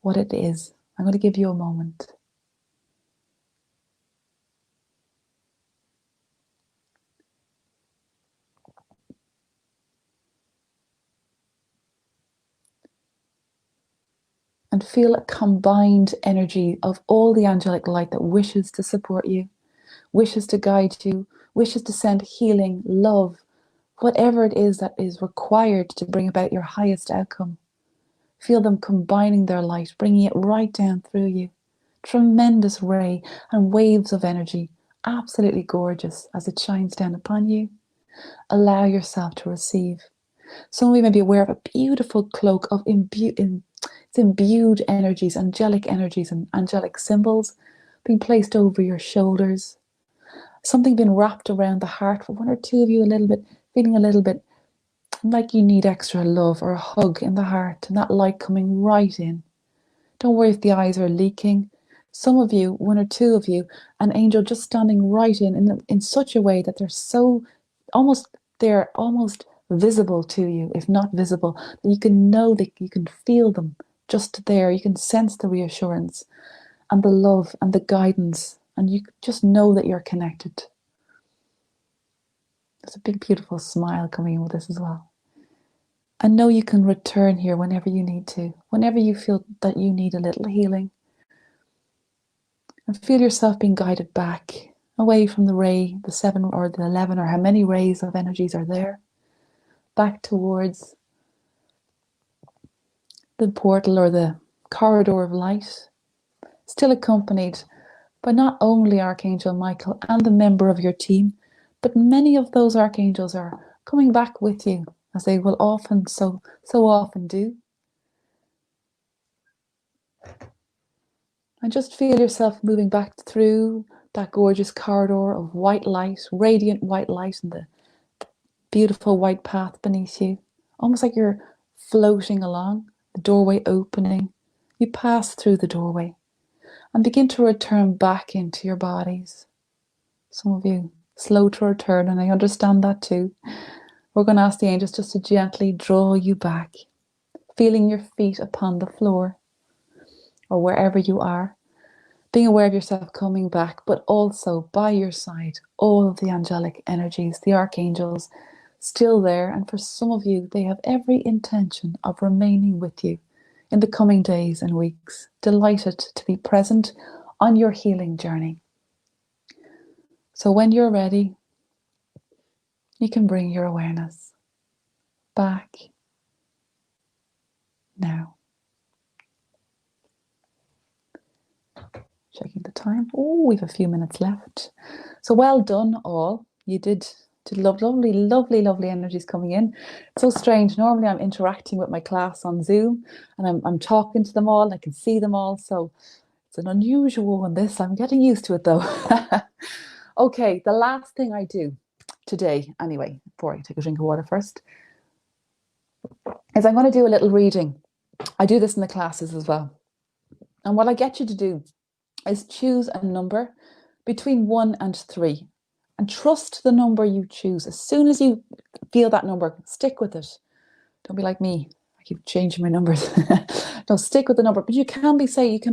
what it is. I'm going to give you a moment. And feel a combined energy of all the angelic light that wishes to support you, wishes to guide you, wishes to send healing, love, whatever it is that is required to bring about your highest outcome. Feel them combining their light, bringing it right down through you. Tremendous ray and waves of energy, absolutely gorgeous as it shines down upon you. Allow yourself to receive. Some of you may be aware of a beautiful cloak of imbued energies, angelic and angelic symbols being placed over your shoulders. Something being wrapped around the heart for one or two of you, feeling a little bit like you need extra love or a hug in the heart, and that light coming right in. Don't worry if the eyes are leaking. Some of you, one or two of you, an angel just standing right in such a way that they're almost visible to you, if not visible. You can know that you can feel them just there. You can sense the reassurance and the love and the guidance, and you just know that you're connected. There's a big, beautiful smile coming in with this as well. And know you can return here whenever you need to, whenever you feel that you need a little healing. And feel yourself being guided back, away from the ray, the 7 or the 11, or how many rays of energies are there, back towards the portal or the corridor of light, still accompanied by not only Archangel Michael and the member of your team, but many of those archangels are coming back with you, as they will often so often do. And just feel yourself moving back through that gorgeous corridor of white light, radiant white light, and the beautiful white path beneath you, almost like you're floating along, the doorway opening. You pass through the doorway and begin to return back into your bodies. Some of you slow to return, and I understand that too. We're going to ask the angels just to gently draw you back, feeling your feet upon the floor or wherever you are, being aware of yourself coming back, but also by your side, all of the angelic energies, the archangels, still there. And for some of you, they have every intention of remaining with you in the coming days and weeks, delighted to be present on your healing journey. So when you're ready, you can bring your awareness back now. Checking the time. Oh, we've a few minutes left. So well done all. You did lovely, lovely, lovely energies coming in. It's so strange. Normally I'm interacting with my class on Zoom and I'm talking to them all and I can see them all. So it's an unusual one, this. I'm getting used to it though. Okay, the last thing I do today, anyway, before I take a drink of water first, is I'm going to do a little reading. I do this in the classes as well. And what I get you to do is choose a number between 1 and 3 and trust the number you choose. As soon as you feel that number, stick with it. Don't be like me. I keep changing my numbers. No, stick with the number. But you can be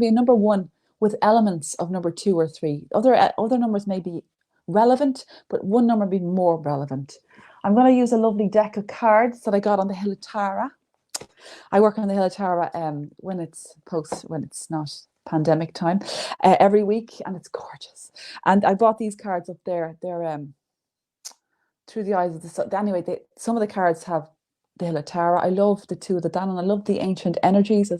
a number 1 with elements of number 2 or 3. Other numbers may be relevant, but one number be more relevant. I'm going to use a lovely deck of cards that I got on the Hill of Tara. I work on the Hill of Tara when it's not pandemic time, every week, and it's gorgeous. And I bought these cards up there. They're through the eyes of the sun. Anyway, some of the cards have the Hill of Tara. I love the 2 of the Dan, and I love the ancient energies,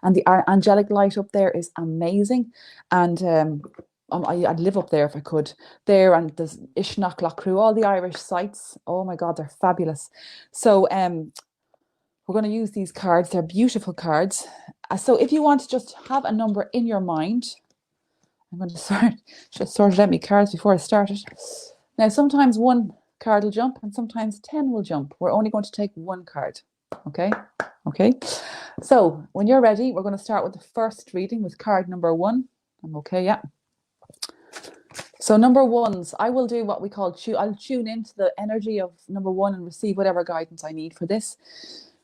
and the angelic light up there is amazing. And I'd live up there if I could. There, and there's Ishnach Lacru, all the Irish sites. Oh my God, they're fabulous. So We're going to use these cards. They're beautiful cards. So if you want to just have a number in your mind, I'm going to just sort out my cards before I started. Now, sometimes one card will jump and sometimes 10 will jump. We're only going to take one card. Okay. Okay. So when you're ready, we're going to start with the first reading with card number 1. I'm okay. Yeah. So number ones, I will do what we call I'll tune into the energy of number 1 and receive whatever guidance I need for this.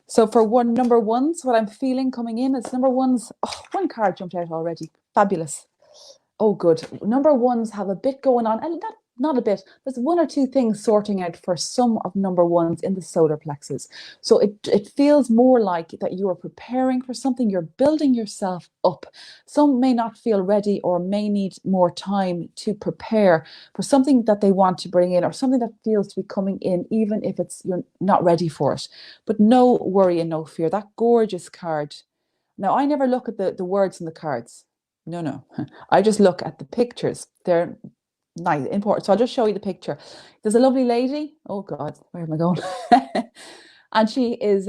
So for number ones, what I'm feeling coming in is number ones. Oh, one card jumped out already. Fabulous. Oh, good. Number ones have a bit going on, and not a bit. There's 1 or 2 things sorting out for some of number ones in the solar plexus. So it feels more like that you are preparing for something. You're building yourself up. Some may not feel ready or may need more time to prepare for something that they want to bring in or something that feels to be coming in, even if you're not ready for it. But no worry and no fear. That gorgeous card. Now, I never look at the words in the cards. No. I just look at the pictures. They're nice, important. So I'll just show you the picture. There's a lovely lady. Oh God, where am I going? And she is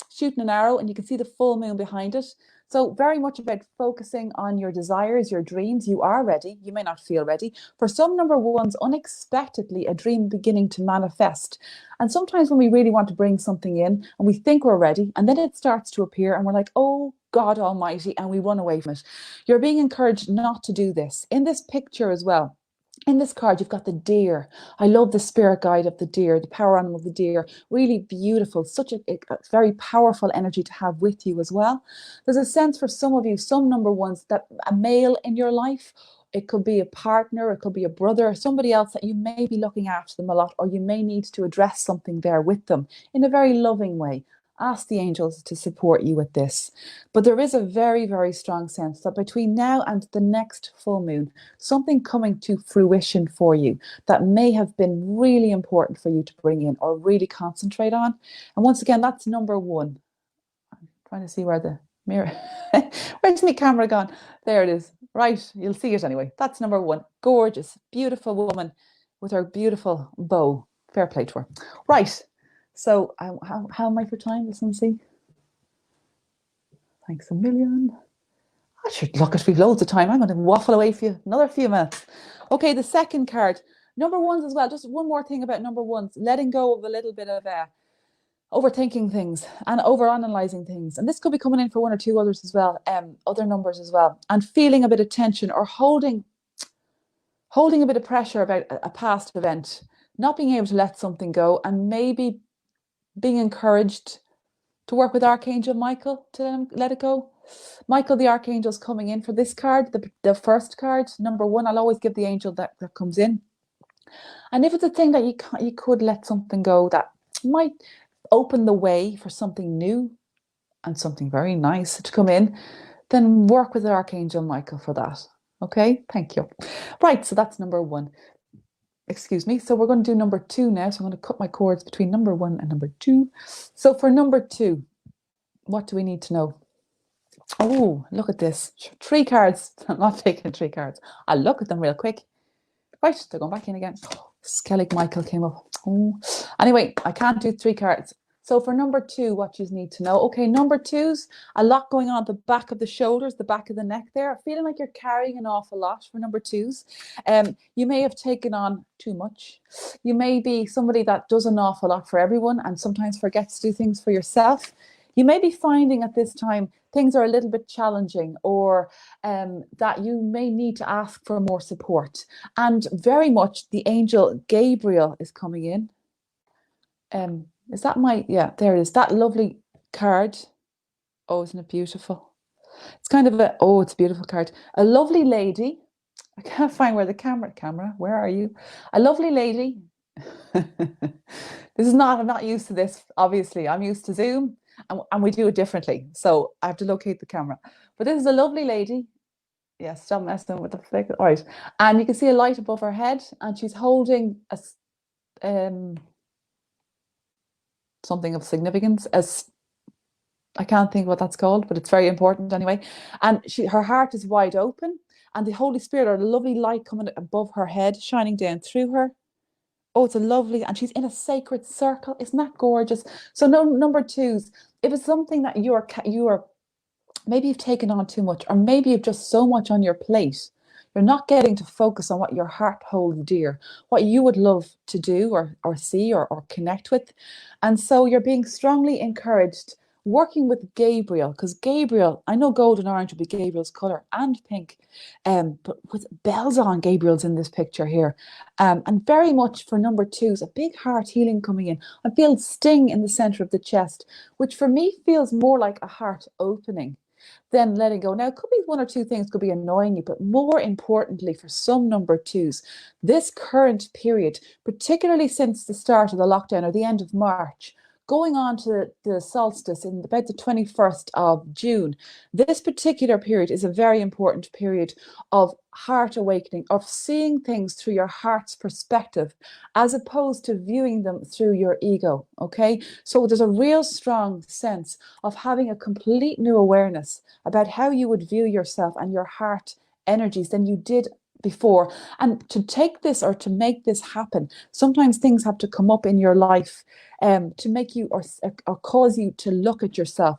shooting an arrow, and you can see the full moon behind it. So very much about focusing on your desires, your dreams. You are ready. You may not feel ready. For some number ones, unexpectedly, a dream beginning to manifest. And sometimes when we really want to bring something in and we think we're ready, and then it starts to appear and we're like, oh God Almighty, and we run away from it. You're being encouraged not to do this. In this picture as well, in this card, you've got the deer. I love the spirit guide of the deer, the power animal of the deer. Really beautiful, such a very powerful energy to have with you as well. There's a sense for some of you, some number ones, that a male in your life, it could be a partner, it could be a brother, somebody else that you may be looking after them a lot, or you may need to address something there with them in a very loving way. Ask the angels to support you with this. But there is a very, very strong sense that between now and the next full moon, something coming to fruition for you that may have been really important for you to bring in or really concentrate on. And once again, that's number 1. I'm trying to see where the mirror, where's my camera gone? There it is. Right, you'll see it anyway. That's number 1. Gorgeous, beautiful woman with her beautiful bow. Fair play to her. Right. So how am I for time? Let's see. Thanks a million. I should look at we've loads of time. I'm going to waffle away for you another few minutes. Okay, the second card. Number ones as well. Just one more thing about number ones. Letting go of a little bit of overthinking things and overanalyzing things. And this could be coming in for 1 or 2 others as well, other numbers as well. And feeling a bit of tension or holding a bit of pressure about a past event. Not being able to let something go and maybe being encouraged to work with Archangel Michael to let it go. Michael, the Archangel, is coming in for this card, the first card, number 1. I'll always give the angel that comes in. And if it's a thing that you could let something go that might open the way for something new and something very nice to come in, then work with the Archangel Michael for that. Okay, thank you. Right, so that's number 1. Excuse me. So we're going to do number 2 now. So I'm going to cut my cords between number 1 and number 2. So for number 2, what do we need to know? Oh, look at this. 3 cards. I'm not taking 3 cards. I'll look at them real quick. Right, they're going back in again. Skellig Michael came up. Oh. Anyway, I can't do 3 cards. So for number 2, what you need to know. Okay, number 2's, a lot going on at the back of the shoulders, the back of the neck there. Feeling like you're carrying an awful lot for number 2's. You may have taken on too much. You may be somebody that does an awful lot for everyone and sometimes forgets to do things for yourself. You may be finding at this time things are a little bit challenging, or that you may need to ask for more support. And very much the angel Gabriel is coming in. Is that yeah, there it is. That lovely card. Oh, isn't it beautiful? It's kind of it's a beautiful card. A lovely lady. I can't find where the camera, where are you? A lovely lady. I'm not used to this, obviously. I'm used to Zoom and we do it differently. So I have to locate the camera. But this is a lovely lady. Yeah, stop messing with the flick. All right. And you can see a light above her head and she's holding something of significance. I can't think what that's called, but it's very important anyway. And her heart is wide open, and the Holy Spirit, or the lovely light coming above her head, shining down through her. Oh, it's a lovely, and she's in a sacred circle. Isn't that gorgeous? So no, number twos, if it's something that you are maybe you've taken on too much, or maybe you've just so much on your plate. You're not getting to focus on what your heart holds dear, what you would love to do or see or connect with. And so you're being strongly encouraged working with Gabriel, because Gabriel, I know gold and orange would be Gabriel's color, and pink, but with bells on, Gabriel's in this picture here. And very much for number twos, a big heart healing coming in. I feel sting in the center of the chest, which for me feels more like a heart opening then letting go. Now, it could be one or two things could be annoying you, but more importantly, for some number twos, this current period, particularly since the start of the lockdown or the end of March, going on to the solstice in about the 21st of June, this particular period is a very important period of heart awakening, of seeing things through your heart's perspective, as opposed to viewing them through your ego, okay? So there's a real strong sense of having a complete new awareness about how you would view yourself and your heart energies than you did before. And to take this or to make this happen, sometimes things have to come up in your life to make you or cause you to look at yourself.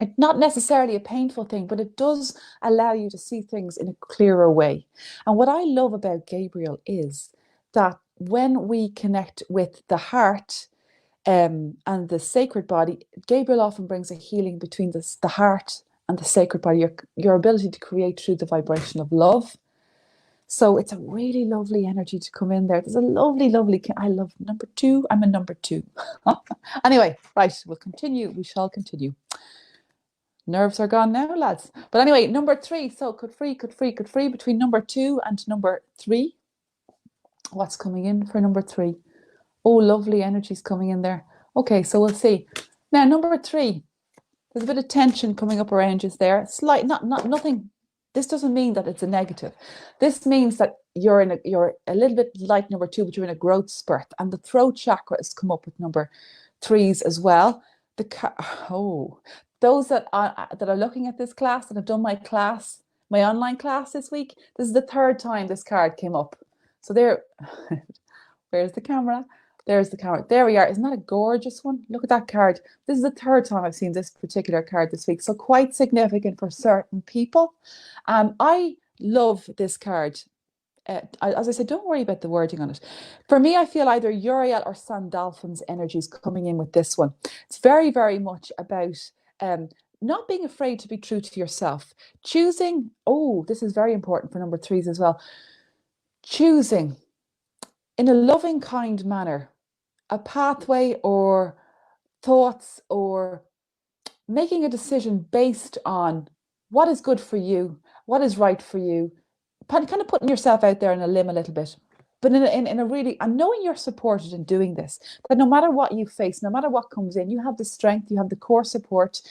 It's not necessarily a painful thing, but it does allow you to see things in a clearer way. And what I love about Gabriel is that when we connect with the heart and the sacred body, Gabriel often brings a healing between the heart and the sacred body, your ability to create through the vibration of love. So it's a really lovely energy to come in there. There's a lovely, I love number two. I'm a number two. Anyway, right, we'll continue. We shall continue. Nerves are gone now, lads. But anyway, number three. So could free between number two and number three. What's coming in for number three? Oh, lovely energies coming in there. Okay, so we'll see. Now, number three. There's a bit of tension coming up around you there. Slight, nothing. This doesn't mean that it's a negative. This means that you're a little bit like number two, but you're in a growth spurt, and the throat chakra has come up with number threes as well. Those that are looking at this class and have done my class, my online class this week, this is the third time this card came up. So there, where's the camera? There's the camera. There we are. Isn't that a gorgeous one? Look at that card. This is the third time I've seen this particular card this week. So quite significant for certain people. I love this card. As I said, don't worry about the wording on it. For me, I feel either Uriel or Sandalphon's energies coming in with this one. It's very, very much about not being afraid to be true to yourself. Choosing, this is very important for number threes as well. Choosing in a loving, kind manner a pathway or thoughts or making a decision based on what is good for you, what is right for you, kind of putting yourself out there in a limb a little bit, but in a really, and knowing you're supported in doing this, that no matter what you face, no matter what comes in, you have the strength, you have the core support.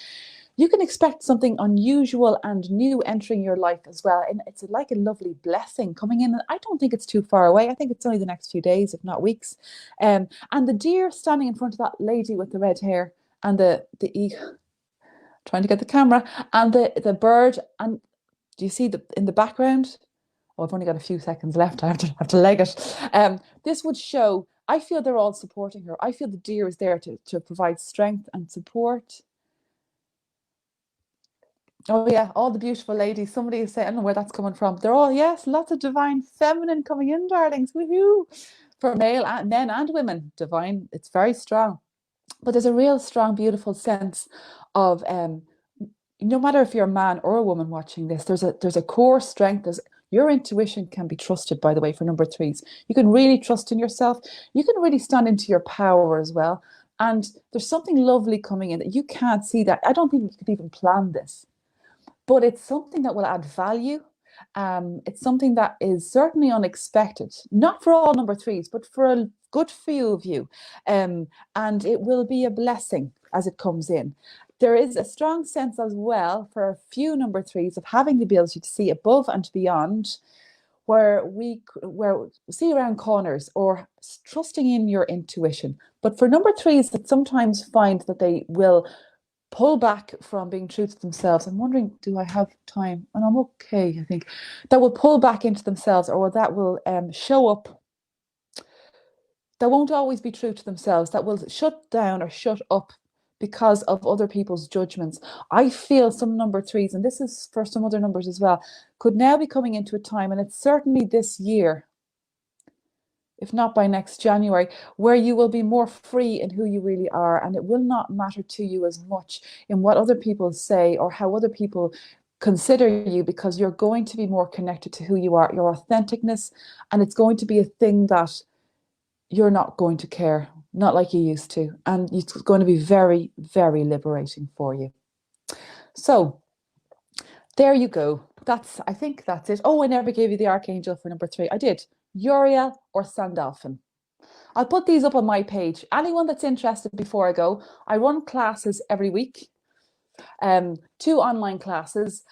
You can expect something unusual and new entering your life as well. And it's like a lovely blessing coming in. I don't think it's too far away. I think it's only the next few days, if not weeks. And the deer standing in front of that lady with the red hair and the eagle, trying to get the camera, and the bird. And do you see in the background? Oh, I've only got a few seconds left. I have to leg it. This would show, I feel they're all supporting her. I feel the deer is there to provide strength and support. Oh yeah, all the beautiful ladies. Somebody is saying, I don't know where that's coming from. They're all, yes, lots of divine feminine coming in, darlings. Woohoo! For men and women, divine. It's very strong. But there's a real strong, beautiful sense of no matter if you're a man or a woman watching this, there's a core strength. Your intuition can be trusted, by the way, for number threes. You can really trust in yourself. You can really stand into your power as well. And there's something lovely coming in that you can't see that. I don't think you could even plan this. But it's something that will add value. It's something that is certainly unexpected, not for all number threes, but for a good few of you. And it will be a blessing as it comes in. There is a strong sense as well for a few number threes of having the ability to see above and beyond, where we see around corners or trusting in your intuition. But for number threes that sometimes find that they will pull back from being true to themselves. I'm wondering, do I have time? And I'm okay, I think. That will pull back into themselves, or that will show up that won't always be true to themselves, that will shut down or shut up because of other people's judgments. I feel some number threes, and this is for some other numbers as well, could now be coming into a time, and it's certainly this year, if not by next January, where you will be more free in who you really are, and it will not matter to you as much in what other people say or how other people consider you, because you're going to be more connected to who you are, your authenticness, and it's going to be a thing that you're not going to care, not like you used to, and it's going to be very, very liberating for you. So there you go. I think that's it. Oh, I never gave you the Archangel for number 3. I did. Uriel or Sandalphon. I'll put these up on my page. Anyone that's interested, before I go, I run classes every week, 2 online classes,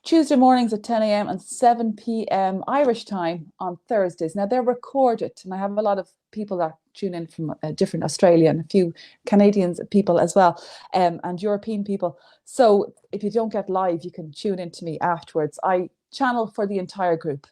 Tuesday mornings at 10 a.m. and 7 p.m. Irish time on Thursdays. Now, they're recorded, and I have a lot of people that tune in from different Australia and a few Canadians people as well, and European people. So if you don't get live, you can tune in to me afterwards. I channel for the entire group.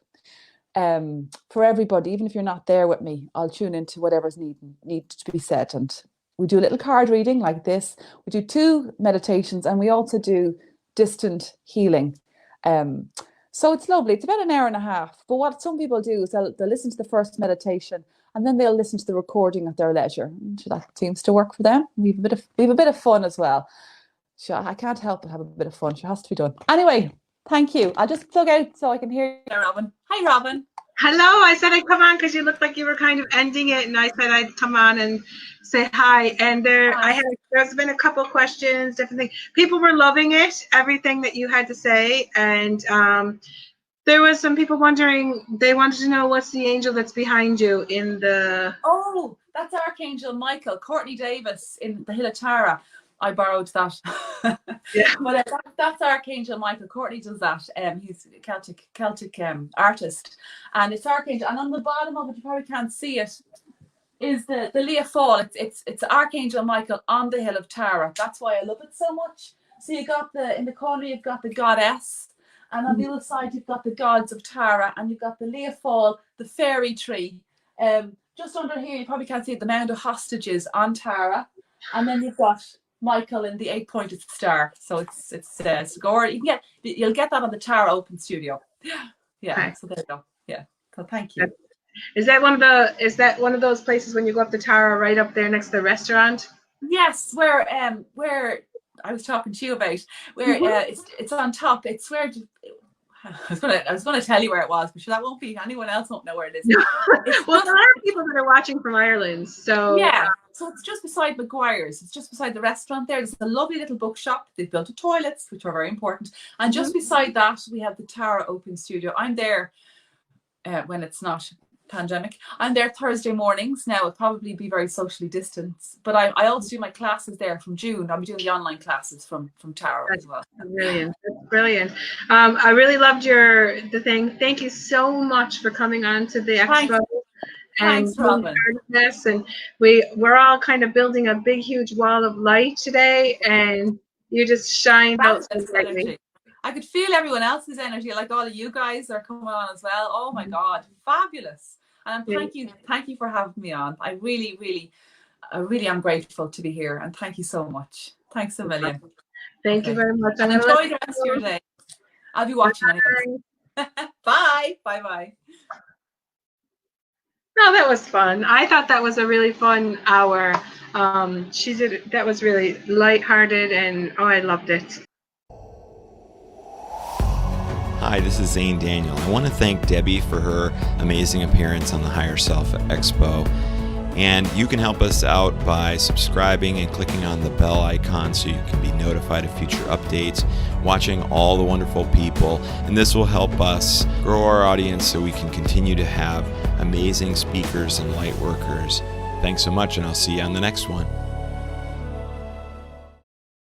For everybody, even if you're not there with me, I'll tune into whatever's need to be said. And we do a little card reading like this. We do 2 meditations, and we also do distant healing. So it's lovely. It's about an hour and a half. But what some people do is they'll listen to the first meditation, and then they'll listen to the recording at their leisure. So that seems to work for them. We have a bit of fun as well. So I can't help but have a bit of fun. It has to be done. Anyway, thank you. I'll just plug out so I can hear you, Robin. Hi, Robin. Hello. I said I'd come on because you looked like you were kind of ending it, and I said I'd come on and say hi. And there's been a couple questions, different things. People were loving it, everything that you had to say, and there was some people wondering. They wanted to know what's the angel that's behind you in the. Oh, that's Archangel Michael, Courtney Davis in the Hill of Tara. I borrowed that. Yeah. But that's Archangel Michael. Courtney does that. He's a Celtic artist, and it's Archangel. And on the bottom of it, you probably can't see it, is the Leah Fall. It's Archangel Michael on the Hill of Tara. That's why I love it so much. So you got in the corner, you've got the goddess, and on the other side, you've got the gods of Tara, and you've got the Leah Fall, the fairy tree. Just under here, you probably can't see it, the mound of hostages on Tara, and then you've got Michael in the 8-pointed star. So it's gore. You'll get that on the Tara Open Studio. Yeah. Okay. So there you go. Yeah. So thank you. Is that one of those places when you go up the Tara, right up there next to the restaurant? Yes, where I was talking to you about, where it's on top. It's where I was going to tell you where it was, but that won't be. Anyone else won't know where it is. Well, there are people that are watching from Ireland, so yeah. So it's just beside McGuire's. It's just beside the restaurant there. There's a lovely little bookshop. They've built the toilets, which are very important. And just beside that, we have the Tara Open Studio. I'm there when it's not pandemic. I'm there Thursday mornings. Now, it'll probably be very socially distanced. But I also do my classes there from June. I'll be doing the online classes from Tara as well. Brilliant. That's brilliant. I really loved the thing. Thank you so much for coming on to the expo. Thanks, Robin. And we're all kind of building a big, huge wall of light today, and you just shined out so brightly. I could feel everyone else's energy, like all of you guys are coming on as well. Oh my God, fabulous! And thank you for having me on. I really am grateful to be here, and thank you so much. Thanks a million. Thank you very much. And enjoy the rest of your day. I'll be watching anyway. Bye. Bye. No, that was fun. I thought that was a really fun hour. That was really lighthearted, and I loved it. Hi, this is Zane Daniel. I want to thank Debbie for her amazing appearance on the Higher Self Expo. And you can help us out by subscribing and clicking on the bell icon so you can be notified of future updates, watching all the wonderful people, and this will help us grow our audience so we can continue to have amazing speakers and light workers. Thanks so much, and I'll see you on the next one.